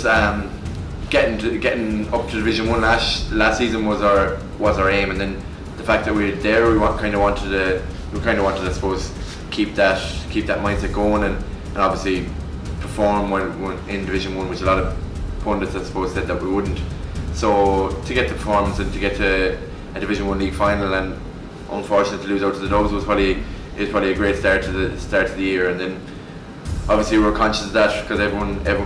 suppose getting up to Division 1 last season was our aim, and then the fact that we were there, we kind of wanted to, I suppose, keep that mindset going, and obviously perform when in Division 1, which a lot of pundits, I suppose, said that we wouldn't. So to get the performance and to get to a Division 1 league final, and unfortunately to lose out to the Dubs was probably a great start to the year. And then obviously we were conscious of that, because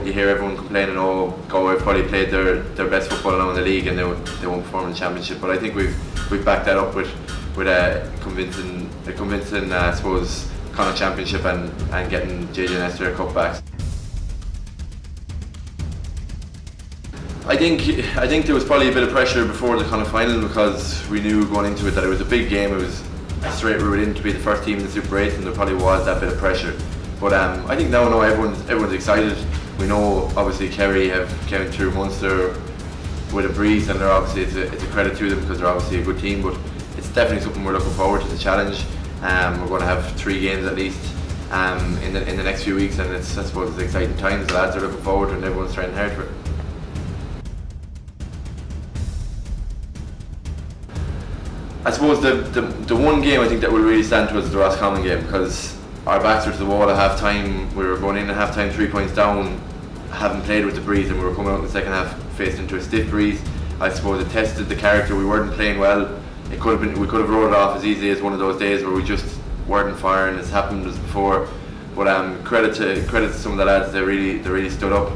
you hear everyone complaining, oh, Galway have probably played their best football now in the league and they won't perform in the championship. But I think we've backed that up with a convincing I suppose, Connacht championship and getting JJ and Esther Cup back. I think there was probably a bit of pressure before the Connacht final, because we knew going into it that it was a big game. It was a straight route in to be the first team in the Super 8, and there probably was that bit of pressure. But I think now everyone's excited. We know obviously Kerry have came through Munster with a breeze, and they're obviously it's a credit to them, because they're obviously a good team. But it's definitely something we're looking forward to, the challenge. We're going to have 3 games at least in the next few weeks, and I suppose it's exciting times. The lads are looking forward to it, and everyone's trying hard for it. I suppose the one game I think that will really stand to us is the Roscommon game, because our backs were to the wall at half time. We were going in at half time 3 points down, having played with the breeze, and we were coming out in the second half faced into a stiff breeze. I suppose it tested the character. We weren't playing well. We could have rolled it off as easily as one of those days where we just weren't firing. It's happened as before. But credit to some of the lads. They really stood up.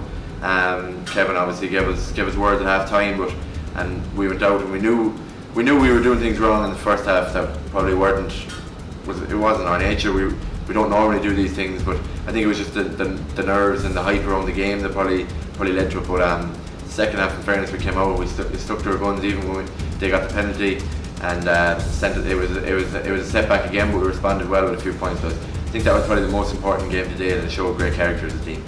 Kevin obviously gave us words at half time, and we went out and we knew we were doing things wrong in the first half that probably wasn't our nature. We don't normally do these things, but I think it was just the nerves and the hype around the game that probably led to it. But second half, in fairness, we came out, we stuck to our guns even when they got the penalty, and it was a setback again, but we responded well with a few points. But I think that was probably the most important game today, and it showed great character as a team.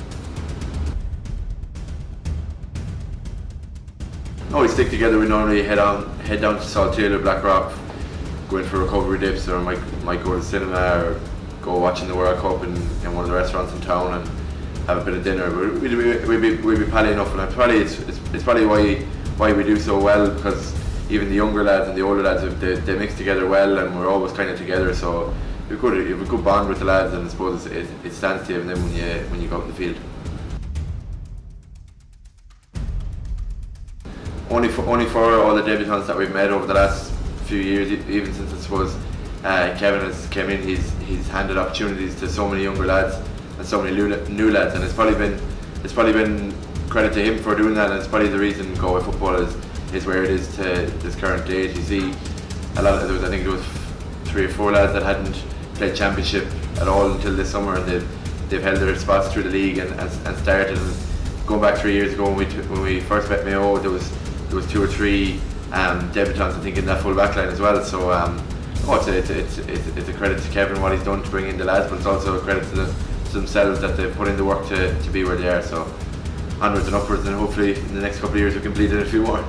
No, we stick together. We normally head down to Salthill or Blackrock, go in for recovery dips, or might go to the cinema, or go watching the World Cup in one of the restaurants in town and have a bit of dinner. We'd be pally enough, and it's probably why we do so well, because even the younger lads and the older lads, they mix together well, and we're always kind of together. So we have a good bond with the lads, and I suppose it stands to you, and then when you go out in the field. Only for all the debutants that we've met over the last few years, even since I suppose Kevin has came in, he's handed opportunities to so many younger lads and so many new lads, and it's probably been credit to him for doing that, and it's probably the reason Galway football is where it is to this current date. You see a lot of I think there was 3 or 4 lads that hadn't played championship at all until this summer, and they've held their spots through the league and started. And going back 3 years ago when we first met Mayo, there was 2 or 3 debutants, I think, in that full back line as well. So it's a credit to Kevin what he's done to bring in the lads, but it's also a credit to themselves that they've put in the work to be where they are. So onwards and upwards, and hopefully in the next couple of years we can bleed in a few more.